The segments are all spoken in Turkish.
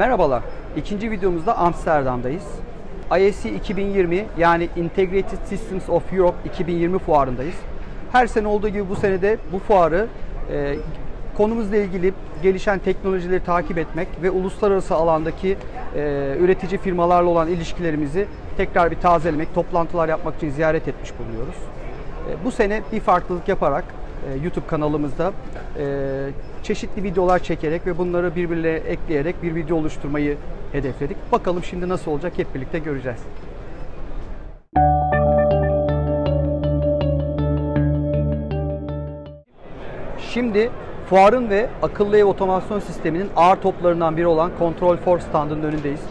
Merhabalar, ikinci videomuzda Amsterdam'dayız. ISE 2020 yani Integrated Systems of Europe 2020 fuarındayız. Her sene olduğu gibi bu sene de bu fuarı konumuzla ilgili gelişen teknolojileri takip etmek ve uluslararası alandaki üretici firmalarla olan ilişkilerimizi tekrar bir tazelemek, toplantılar yapmak için ziyaret etmiş bulunuyoruz. Bu sene bir farklılık yaparak YouTube kanalımızda çeşitli videolar çekerek ve bunları birbirine ekleyerek bir video oluşturmayı hedefledik. Bakalım şimdi nasıl olacak, hep birlikte göreceğiz. Şimdi fuarın ve akıllı ev otomasyon sisteminin ağır toplarından biri olan Control4 standının önündeyiz.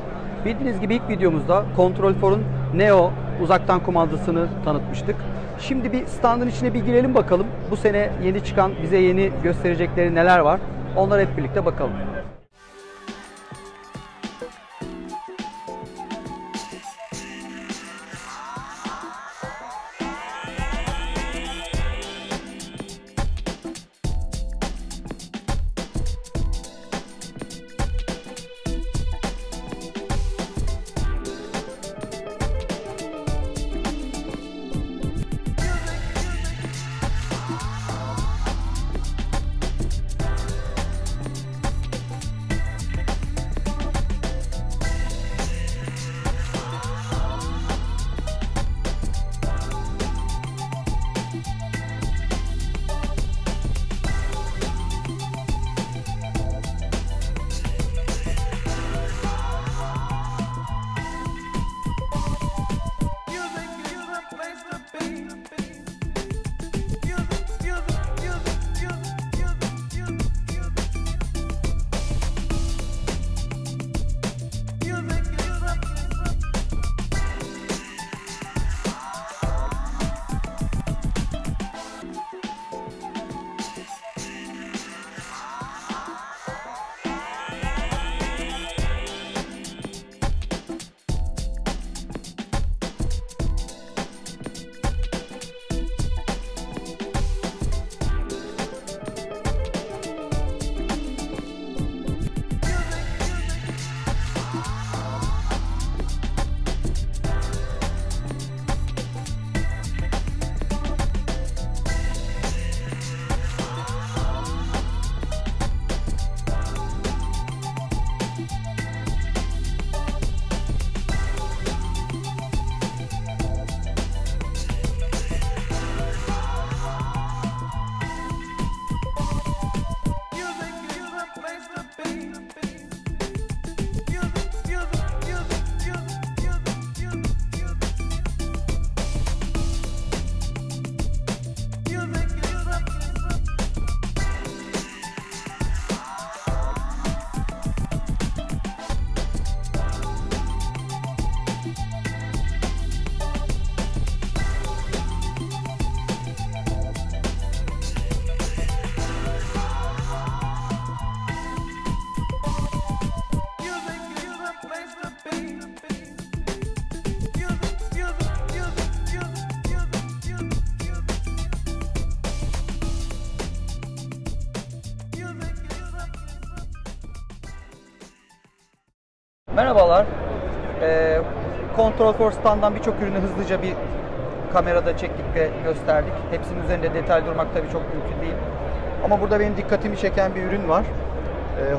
Bildiğiniz gibi ilk videomuzda Control4'un Neo uzaktan kumandasını tanıtmıştık. Şimdi bir standın içine bir girelim bakalım. Bu sene yeni çıkan, bize yeni gösterecekleri neler var? Onlara hep birlikte bakalım. Merhabalar. Control4 standdan birçok ürünü hızlıca bir kamerada çektik ve gösterdik. Hepsinin üzerinde detay durmak tabii çok mümkün değil. Ama burada benim dikkatimi çeken bir ürün var.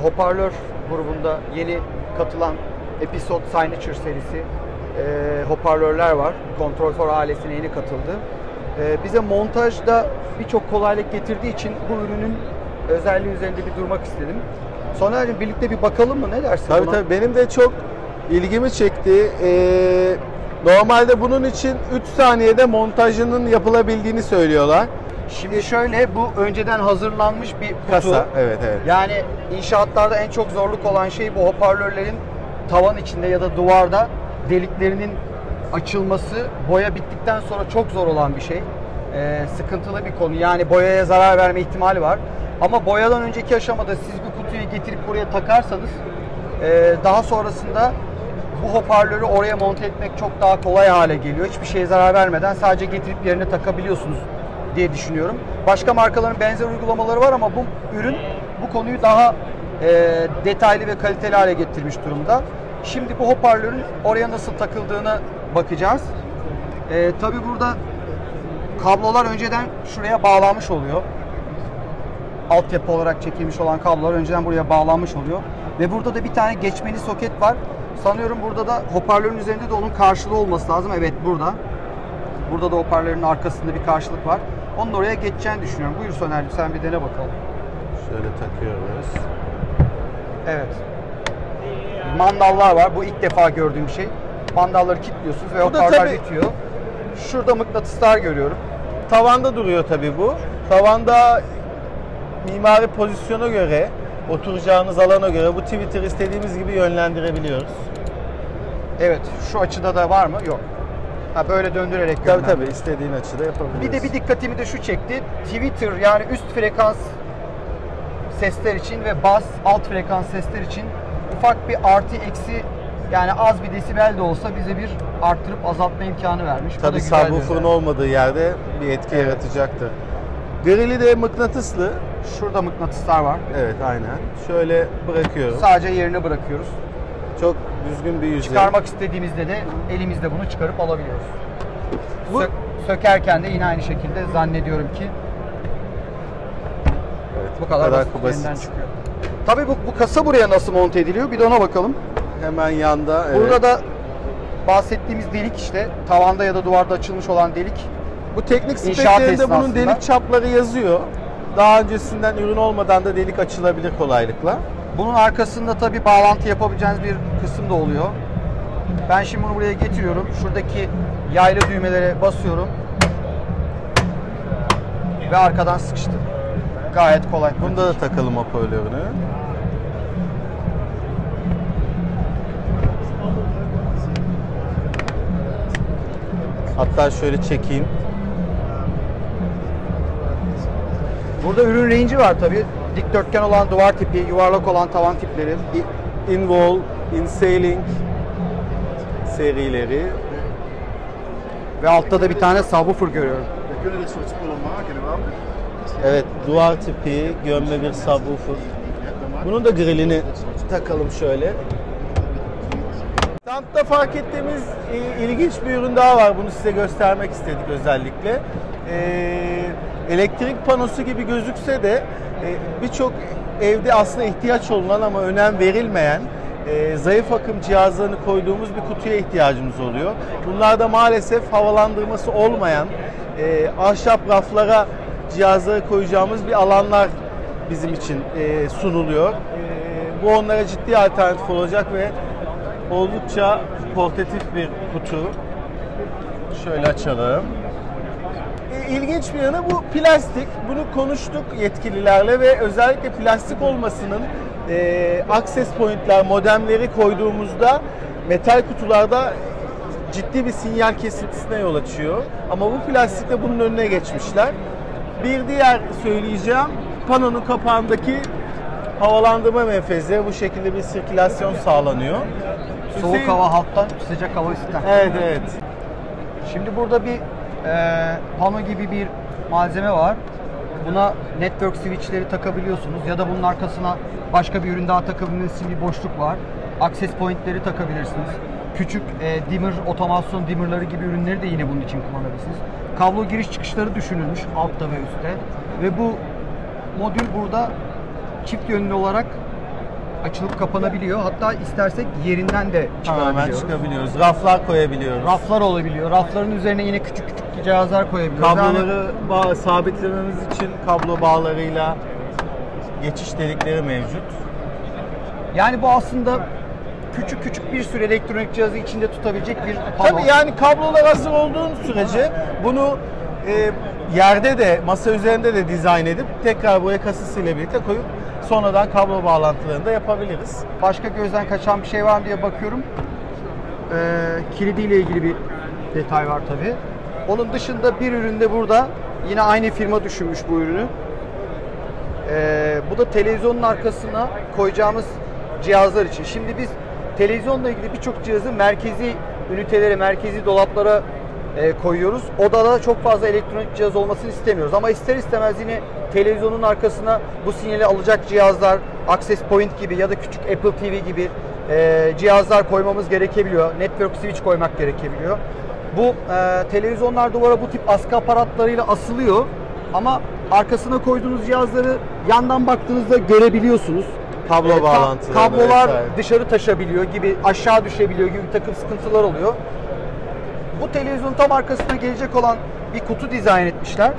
Hoparlör grubunda yeni katılan Episode Signature serisi hoparlörler var. Control4 ailesine yeni katıldı. Bize montajda birçok kolaylık getirdiği için bu ürünün özelliği üzerinde bir durmak istedim. Soner'cim birlikte bir bakalım mı? Ne dersin buna? Tabii benim de çok ilgimi çekti. Normalde bunun için 3 saniyede montajının yapılabildiğini söylüyorlar. Şimdi şöyle, bu önceden hazırlanmış bir kutu. Kasa, evet. Yani inşaatlarda en çok zorluk olan şey bu hoparlörlerin tavan içinde ya da duvarda deliklerinin açılması. Boya bittikten sonra çok zor olan bir şey. Sıkıntılı bir konu. Yani boyaya zarar verme ihtimali var. Ama boyadan önceki aşamada siz bu kutuyu getirip buraya takarsanız daha sonrasında bu hoparlörü oraya monte etmek çok daha kolay hale geliyor. Hiçbir şeye zarar vermeden sadece getirip yerine takabiliyorsunuz diye düşünüyorum. Başka markaların benzer uygulamaları var ama bu ürün bu konuyu daha detaylı ve kaliteli hale getirmiş durumda. Şimdi bu hoparlörün oraya nasıl takıldığını bakacağız. Tabi burada kablolar önceden şuraya bağlanmış oluyor. Altyapı olarak çekilmiş olan kablolar önceden buraya bağlanmış oluyor. Ve burada da bir tane geçmeli soket var. Sanıyorum burada da hoparlörün üzerinde de onun karşılığı olması lazım. Evet, burada. Burada da hoparlörün arkasında bir karşılık var. Onun oraya geçeceğini düşünüyorum. Buyur Soner'cim, sen bir dene bakalım. Şöyle takıyoruz. Evet. Mandallar var. Bu ilk defa gördüğüm bir şey. Mandalları kilitliyorsunuz ve hoparlör bitiyor. Şurada mıknatıslar görüyorum. Tavanda duruyor tabii bu. Tavanda mimari pozisyona göre, oturacağınız alana göre bu Twitter'ı istediğimiz gibi yönlendirebiliyoruz. Evet. Şu açıda da var mı? Yok. Ha, böyle döndürerek Tabii istediğin açıda yapabiliriz. Bir de bir dikkatimi de şu çekti. Twitter, yani üst frekans sesler için ve bas alt frekans sesler için ufak bir artı eksi, yani az bir desibel de olsa bize bir arttırıp azaltma imkanı vermiş. Tabii subwoofer'ın olmadığı yerde bir etki yaratacaktır. Grili de mıknatıslı. Şurada mıknatıslar var. Evet, aynen. Şöyle bırakıyorum. Sadece yerine bırakıyoruz. Çok düzgün bir yüzey. Çıkarmak istediğimizde de elimizde bunu çıkarıp alabiliyoruz. Sökerken de yine aynı şekilde zannediyorum ki evet, bu kadar basit. Çıkıyor. Tabii bu kasa buraya nasıl monte ediliyor? Bir de ona bakalım. Hemen yanda. Evet. Burada da bahsettiğimiz delik, işte tavanda ya da duvarda açılmış olan delik. Bu teknik speklerinde bunun delik çapları yazıyor. Daha öncesinden ürün olmadan da delik açılabilir kolaylıkla. Bunun arkasında tabii bağlantı yapabileceğiniz bir kısım da oluyor. Ben şimdi bunu buraya getiriyorum. Şuradaki yaylı düğmelere basıyorum. Ve arkadan sıkıştı. Gayet kolay. Bunda da takalım hoparlörünü. Hatta şöyle çekeyim. Burada ürün range'i var tabii. Dikdörtgen olan duvar tipi, yuvarlak olan tavan tipleri. In-wall, in-ceiling serileri. Ve altta da bir tane subwoofer görüyorum. Evet, duvar tipi, gömme bir subwoofer. Bunun da grillini takalım şöyle. Standta fark ettiğimiz ilginç bir ürün daha var. Bunu size göstermek istedik özellikle. Elektrik panosu gibi gözükse de birçok evde aslında ihtiyaç olunan ama önem verilmeyen zayıf akım cihazlarını koyduğumuz bir kutuya ihtiyacımız oluyor. Bunlarda maalesef havalandırması olmayan ahşap raflara cihazları koyacağımız bir alanlar bizim için sunuluyor. Bu onlara ciddi alternatif olacak ve oldukça portatif bir kutu. Şöyle açalım. İlginç bir yanı bu plastik. Bunu konuştuk yetkililerle ve özellikle plastik olmasının access point'ler, modemleri koyduğumuzda metal kutularda ciddi bir sinyal kesintisine yol açıyor. Ama bu plastikle bunun önüne geçmişler. Bir diğer söyleyeceğim, panonun kapağındaki havalandırma menfezi, bu şekilde bir sirkülasyon sağlanıyor. Soğuk hava alttan, sıcak hava üstten. Evet, evet. Şimdi burada bir pano gibi bir malzeme var. Buna network switchleri takabiliyorsunuz ya da bunun arkasına başka bir ürün daha takabilmeniz için bir boşluk var. Access pointleri takabilirsiniz. Küçük dimmer, otomasyon dimmerları gibi ürünleri de yine bunun için kullanabilirsiniz. Kablo giriş çıkışları düşünülmüş altta ve üstte. Ve bu modül burada çift yönlü olarak açılıp kapanabiliyor. Hatta istersek yerinden de çıkabiliyoruz. Raflar koyabiliyoruz. Raflar olabiliyor. Rafların üzerine yine küçük cihazlar koyabiliyoruz. Kabloları sabitlememiz için kablo bağlarıyla geçiş delikleri mevcut. Yani bu aslında küçük bir sürü elektronik cihazı içinde tutabilecek bir pano. Tabii, yani kablolar hazır olduğun sürece bunu yerde de, masa üzerinde de dizayn edip tekrar buraya kasasıyla birlikte koyup sonradan kablo bağlantılarını da yapabiliriz. Başka gözden kaçan bir şey var mı diye bakıyorum. Kilidiyle ilgili bir detay var tabii. Onun dışında bir üründe burada yine aynı firma düşünmüş bu ürünü. Bu da televizyonun arkasına koyacağımız cihazlar için. Şimdi biz televizyonla ilgili birçok cihazı merkezi ünitelere, merkezi dolaplara koyuyoruz. Odada çok fazla elektronik cihaz olmasını istemiyoruz. Ama ister istemez yine televizyonun arkasına bu sinyali alacak cihazlar, access point gibi ya da küçük Apple TV gibi cihazlar koymamız gerekebiliyor. Network switch koymak gerekebiliyor. Bu televizyonlar duvara bu tip askı aparatlarıyla asılıyor. Ama arkasına koyduğunuz cihazları yandan baktığınızda görebiliyorsunuz. Kablo bağlantıları. Kablolar dışarı taşabiliyor gibi, aşağı düşebiliyor gibi bir takım sıkıntılar oluyor. Bu televizyonun tam arkasına gelecek olan bir kutu dizayn etmişler.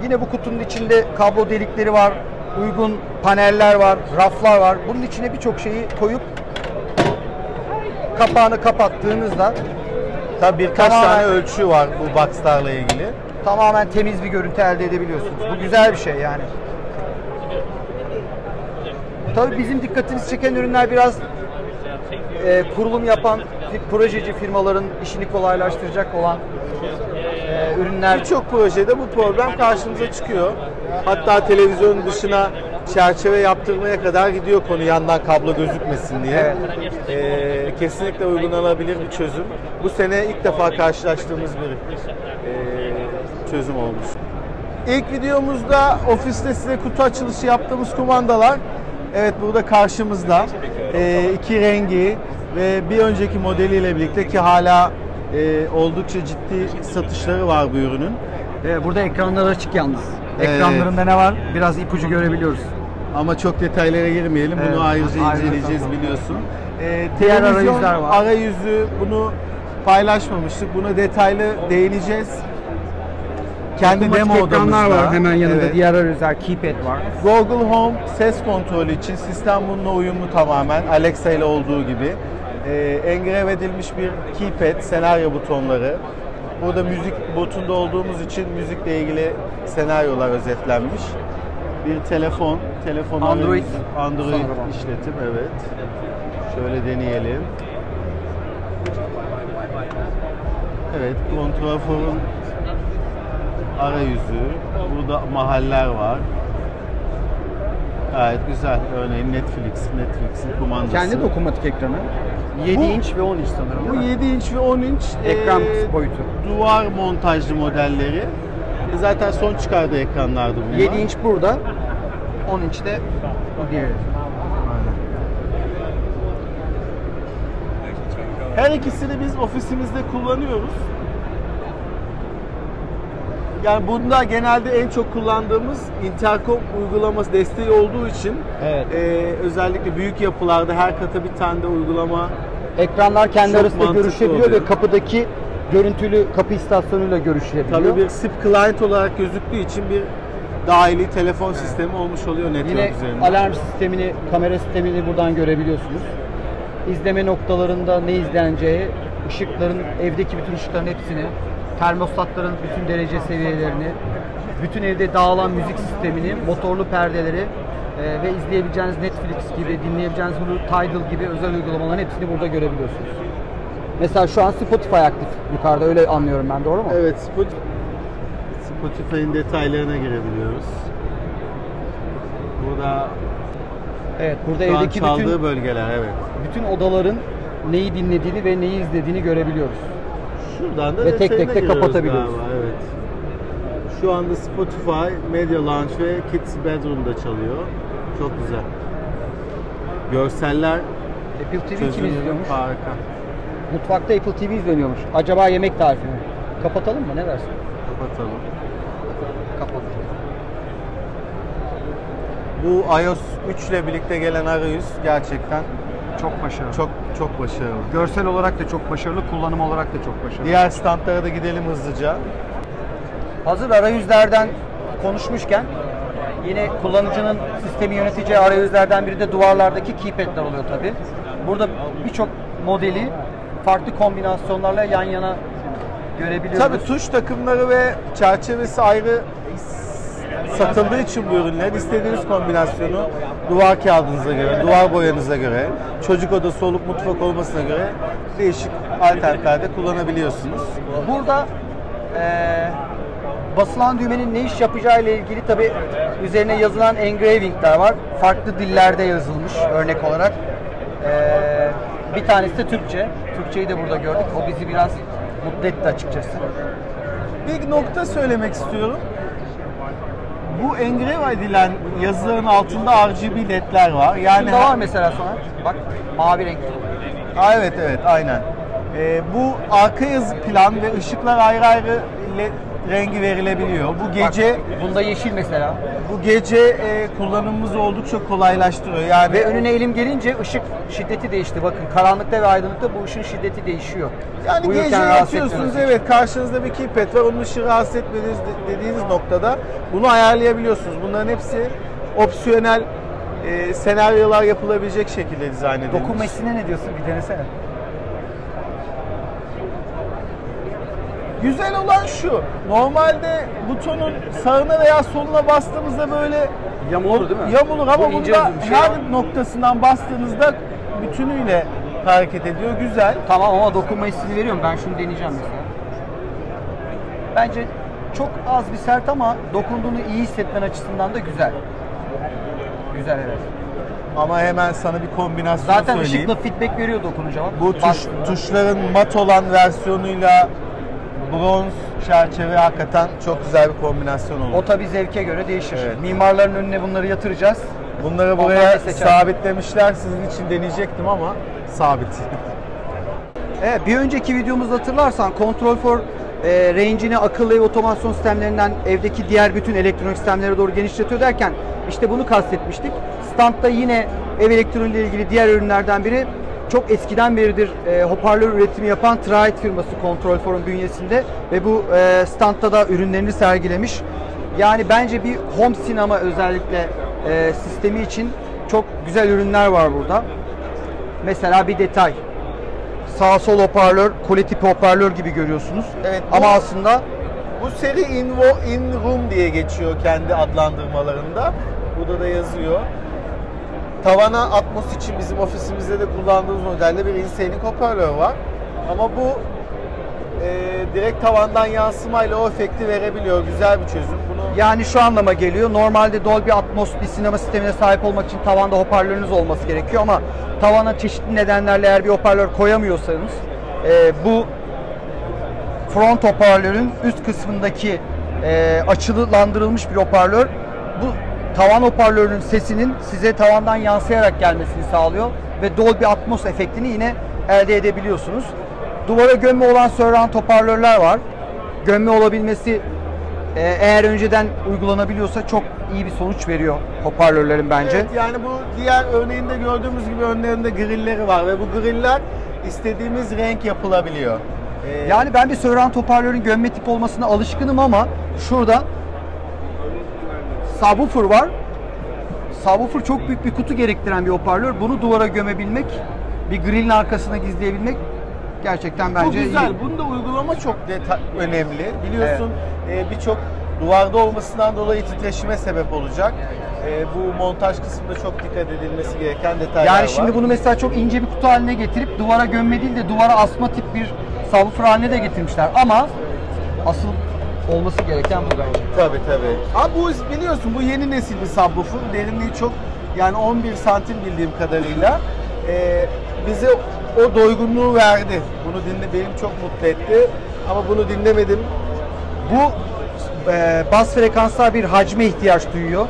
Yine bu kutunun içinde kablo delikleri var, uygun paneller var, raflar var. Bunun içine birçok şeyi koyup kapağını kapattığınızda tabii birkaç tane ölçü var bu boxlarla ilgili. Tamamen temiz bir görüntü elde edebiliyorsunuz. Bu güzel bir şey yani. Tabii bizim dikkatimizi çeken ürünler biraz kurulum yapan projeci firmaların işini kolaylaştıracak olan ürünler. Birçok projede bu problem karşımıza çıkıyor. Hatta televizyonun dışına çerçeve yaptırmaya kadar gidiyor konu, yandan kablo gözükmesin diye. Evet. Kesinlikle uygulanabilir bir çözüm. Bu sene ilk defa karşılaştığımız bir çözüm olmuş. İlk videomuzda ofiste size kutu açılışı yaptığımız kumandalar, evet burada karşımızda. İki rengi ve bir önceki modeliyle birlikte ki hala oldukça ciddi satışları var bu ürünün. Burada ekranlar açık yalnız. Ekranlarında ne var? Biraz ipucu görebiliyoruz. Ama çok detaylara girmeyelim. Bunu ayrıca inceleyeceğiz biliyorsun. Diğer arayüzler var. Arayüzü bunu paylaşmamıştık. Buna detaylı değineceğiz. Kendi demo odamızda var hemen yanında. Evet. Diğer arayüzler, keypad var. Google Home ses kontrolü için sistem bununla uyumlu tamamen. Alexa ile olduğu gibi. Engrave edilmiş bir keypad, senaryo butonları. Burada müzik botunda olduğumuz için müzikle ilgili senaryolar özetlenmiş. Bir telefon Android işletim, evet. Şöyle deneyelim. Evet, kontrolörün arayüzü. Burada mahaller var. Gayet güzel. Örneğin Netflix'in kumandası. Kendi dokunmatik ekranı. 7 inç ve 10 inç sanırım. Bu 7 inç ve 10 inç ekran boyutu. Duvar montajlı modelleri. Zaten son çıkardığı ekranlardı bunlar. 7 inç burada, 10 inç de bu diğeri. Her ikisini biz ofisimizde kullanıyoruz. Yani bunda genelde en çok kullandığımız interkom uygulaması desteği olduğu için evet. Özellikle büyük yapılarda her kata bir tane de uygulama. Ekranlar kendi arasında görüşebiliyor ve kapıdaki görüntülü kapı istasyonuyla görüşülebiliyor. Tabii bir SIP client olarak gözüktüğü için bir dahili telefon sistemi olmuş oluyor network yine üzerinde. Yine alarm sistemini, kamera sistemini buradan görebiliyorsunuz. İzleme noktalarında ne izleneceği, ışıkların, evdeki bütün ışıkların hepsini, termostatların bütün derece seviyelerini, bütün evde dağılan müzik sistemini, motorlu perdeleri ve izleyebileceğiniz Netflix gibi, dinleyebileceğiniz Tidal gibi özel uygulamaların hepsini burada görebiliyorsunuz. Mesela şu an Spotify aktif yukarıda, öyle anlıyorum ben, doğru mu? Evet, Spotify'ın detaylarına girebiliyoruz. Burada evdeki çaldığı bütün bölgeler, evet. Bütün odaların neyi dinlediğini ve neyi izlediğini görebiliyoruz. Şuradan da ve tek tek de kapatabiliyoruz. Galiba, evet. Şu anda Spotify, Media Lounge ve Kids Bedroom'da çalıyor. Çok güzel. Görseller Apple TV kim izliyormuş? Harika. Mutfakta Apple TV izleniyormuş. Acaba yemek tarifi mi? Kapatalım mı? Ne dersin? Kapatalım. Kapat. Bu iOS 3 ile birlikte gelen arayüz gerçekten çok başarılı. Çok başarılı. Görsel olarak da çok başarılı, kullanım olarak da çok başarılı. Diğer standlara da gidelim hızlıca. Hazır arayüzlerden konuşmuşken yine kullanıcının sistemi yöneteceği arayüzlerden biri de duvarlardaki keypad'ler oluyor tabi. Burada birçok modeli farklı kombinasyonlarla yan yana görebiliyoruz. Tabii tuş takımları ve çerçevesi ayrı satıldığı için bu ürünler istediğiniz kombinasyonu duvar kağıdınıza göre, duvar boyanıza göre, çocuk odası olup mutfak olmasına göre değişik alternatiflerde kullanabiliyorsunuz. Burada basılan düğmenin ne iş yapacağı ile ilgili tabi üzerine yazılan engravingler var. Farklı dillerde yazılmış örnek olarak. Bir tanesi de Türkçe. Türkçeyi de burada gördük. O bizi biraz mutlu etti açıkçası. Bir nokta söylemek istiyorum. Bu engrave edilen yazıların altında RGB ledler var. Yani Şunda var mesela sonra. Bak mavi renk. evet aynen. Bu arka yazı plan ve ışıklar ayrı ayrı rengi verilebiliyor. Bu gece Bak, bunda yeşil mesela. bu gece kullanımımız oldukça kolaylaştırıyor. Yani Ve önüne elim gelince ışık şiddeti değişti. Bakın karanlıkta ve aydınlıkta bu ışığın şiddeti değişiyor. yani Uyurken gece rahatsız yatıyorsunuz, etmemesi evet, karşınızda bir keypad var, onun ışığı rahatsız etmediğiniz dediğiniz noktada bunu ayarlayabiliyorsunuz. Bunların hepsi opsiyonel senaryolar yapılabilecek şekilde dizayn için. edilmiş. Dokunma hissine ne diyorsun? Bir denesene. Güzel olan şu, normalde butonun sağına veya soluna bastığımızda böyle Yamulur değil mi? yamulur ama Bu ince bunda uzun bir şey her var. noktasından bastığınızda bütünüyle hareket ediyor. Güzel. Tamam ama dokunma hissini veriyorum. Ben şunu deneyeceğim mesela. Bence çok az bir sert ama dokunduğunu iyi hissetmen açısından da güzel. Güzel, evet. Ama hemen sana bir kombinasyon Zaten söyleyeyim. ışıkla feedback veriyor dokununca bak. Bu Bastığında. tuşların mat olan versiyonuyla bronz çerçeve hakikaten çok güzel bir kombinasyon oldu. O tabii zevke göre değişir. Evet. Mimarların önüne bunları yatıracağız. Bunları Onlar buraya ne seçer? sabitlemişler. Sizin için deneyecektim ama sabit. Evet, bir önceki videomuzda hatırlarsan Control for range'ini akıllı ev otomasyon sistemlerinden evdeki diğer bütün elektronik sistemlere doğru genişletiyor derken işte bunu kastetmiştik. Standta yine ev elektroniğiyle ilgili diğer ürünlerden biri çok eskiden beridir hoparlör üretimi yapan Trite firması Control for'un bünyesinde ve bu standta da ürünlerini sergilemiş. Yani bence bir home sinema özellikle sistemi için çok güzel ürünler var burada. Mesela bir detay. Sağ sol hoparlör, kule tipi hoparlör gibi görüyorsunuz. Evet, Ama aslında bu seri in room diye geçiyor kendi adlandırmalarında. Burada da yazıyor. Tavana Atmos için bizim ofisimizde de kullandığımız modelde bir InSync hoparlör var. Ama bu direkt tavandan yansımayla o efekti verebiliyor. Güzel bir çözüm. Bunu yani şu anlama geliyor. Normalde Dolby Atmos bir sinema sistemine sahip olmak için tavanda hoparlörünüz olması gerekiyor ama tavana çeşitli nedenlerle eğer bir hoparlör koyamıyorsanız bu front hoparlörün üst kısmındaki açılandırılmış bir hoparlör bu tavan hoparlörünün sesinin size tavandan yansıyarak gelmesini sağlıyor ve Dolby Atmos efektini yine elde edebiliyorsunuz. Duvara gömme olan surround hoparlörler var. Gömme olabilmesi eğer önceden uygulanabiliyorsa çok iyi bir sonuç veriyor hoparlörlerin bence. Evet, yani bu diğer örneğinde gördüğümüz gibi önlerinde grilleri var ve bu griller istediğimiz renk yapılabiliyor. Yani ben bir surround hoparlörün gömme tip olmasına alışkınım ama şurada subwoofer var. Subwoofer çok büyük bir kutu gerektiren bir hoparlör. Bunu duvara gömebilmek, bir grillin arkasına gizleyebilmek gerçekten bence bu güzel. iyi. Bunda uygulama çok önemli. Biliyorsun birçok duvarda olmasından dolayı titreşime sebep olacak. Bu montaj kısmında çok dikkat edilmesi gereken detaylar var. Yani şimdi bunu mesela çok ince bir kutu haline getirip duvara gömme değil de duvara asma tip bir subwoofer haline de getirmişler. Ama asıl olması gereken bu bence. Tabii. Ama bu biliyorsun bu yeni nesil bir subwoofer. Derinliği çok, yani 11 santim bildiğim kadarıyla. Bize o doygunluğu verdi. Bunu benim çok mutlu etti. Ama bunu dinlemedim. Bu bas frekanslar bir hacme ihtiyaç duyuyor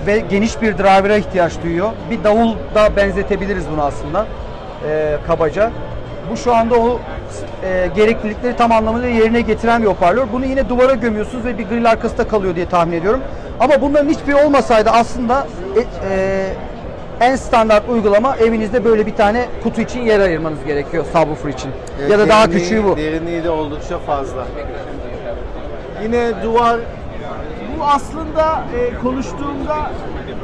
ve geniş bir driver'a ihtiyaç duyuyor. Bir davul da benzetebiliriz bunu aslında kabaca. Bu şu anda o gereklilikleri tam anlamıyla yerine getiren bir hoparlör. Bunu yine duvara gömüyorsunuz ve bir grill arkasında kalıyor diye tahmin ediyorum. Ama bunların hiçbiri olmasaydı aslında en standart uygulama evinizde böyle bir tane kutu için yer ayırmanız gerekiyor subwoofer için. Evet, ya da daha küçüğü bu. Derinliği de oldukça fazla. Yine duvar, bu aslında konuştuğumda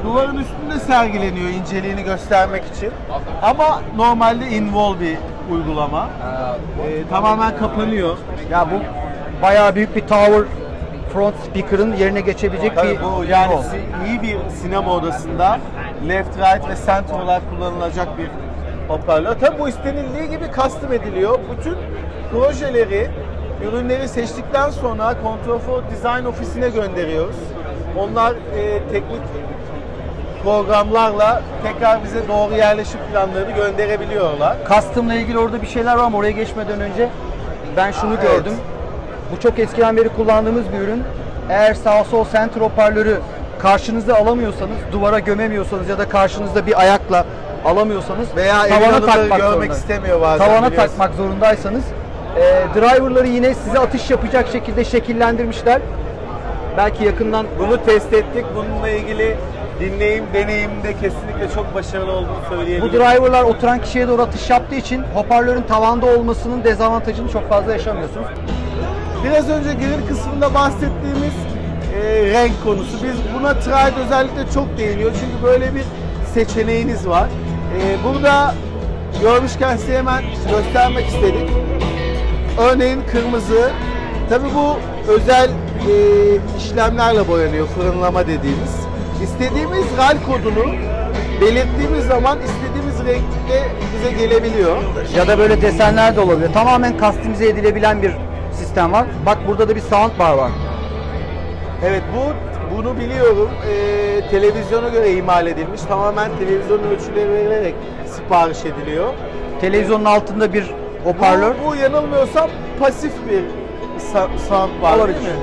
duvarın üstünde sergileniyor inceliğini göstermek için. Ama normalde in-wall bir uygulama. Tamamen kapanıyor. Ya bu bayağı büyük bir tower front speaker'ın yerine geçebilecek Tabii bir bu yani yol. iyi bir sinema odasında left, right ve center olarak kullanılacak bir hoparlör. Tabii bu istenildiği gibi custom ediliyor. Bütün projeleri, ürünleri seçtikten sonra Control for Design ofisine gönderiyoruz. Onlar teknik programlarla tekrar bize doğru yerleşim planlarını gönderebiliyorlar. Custom'la ilgili orada bir şeyler var ama oraya geçmeden önce ben şunu Evet. gördüm. Bu çok eskiden beri kullandığımız bir ürün. Eğer sağ sol center hoparlörü karşınıza alamıyorsanız, duvara gömemiyorsanız ya da karşınızda bir ayakla alamıyorsanız Veya tavana takmak görmek istemiyor bazen. Tavana biliyorsun. takmak zorundaysanız driverları yine size atış yapacak şekilde şekillendirmişler. Belki yakından Bunu test ettik. Bununla ilgili deneyimde kesinlikle çok başarılı olduğunu bu söyleyebilirim. driverlar oturan kişiye doğru atış yaptığı için hoparlörün tavanda olmasının dezavantajını çok fazla yaşamıyorsunuz. Biraz önce gelir kısmında bahsettiğimiz renk konusu. Biz buna Tride özellikle çok değiniyor. Çünkü böyle bir seçeneğiniz var. Burada görmüşken size hemen göstermek istedik. Örneğin kırmızı. Tabii bu özel işlemlerle boyanıyor. Fırınlama dediğimiz. İstediğimiz RAL kodunu belirttiğimiz zaman istediğimiz renkte bize gelebiliyor. Ya da böyle desenler de olabilir. Tamamen kastimize edilebilen bir sistem var. Bak burada da bir soundbar var. Evet, bunu biliyorum. Televizyona göre imal edilmiş. Tamamen televizyonun ölçüleri verilerek sipariş ediliyor. Televizyonun altında bir hoparlör. Bu yanılmıyorsam pasif bir soundbar Olabilir. değil mi?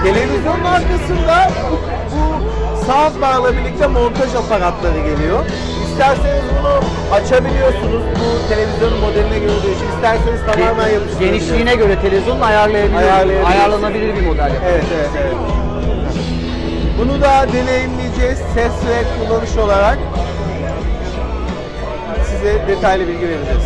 Televizyonun arkasında bu soundbarla birlikte montaj aparatları geliyor. İsterseniz bunu açabiliyorsunuz. Bu televizyonun modeline göre değişir. İsterseniz tamamen yapıştırabilirsiniz. Genişliğine göre televizyonun ayarlanabilir bir model. Evet. Bunu da deneyimleyeceğiz. Ses ve kullanış olarak size detaylı bilgi vereceğiz.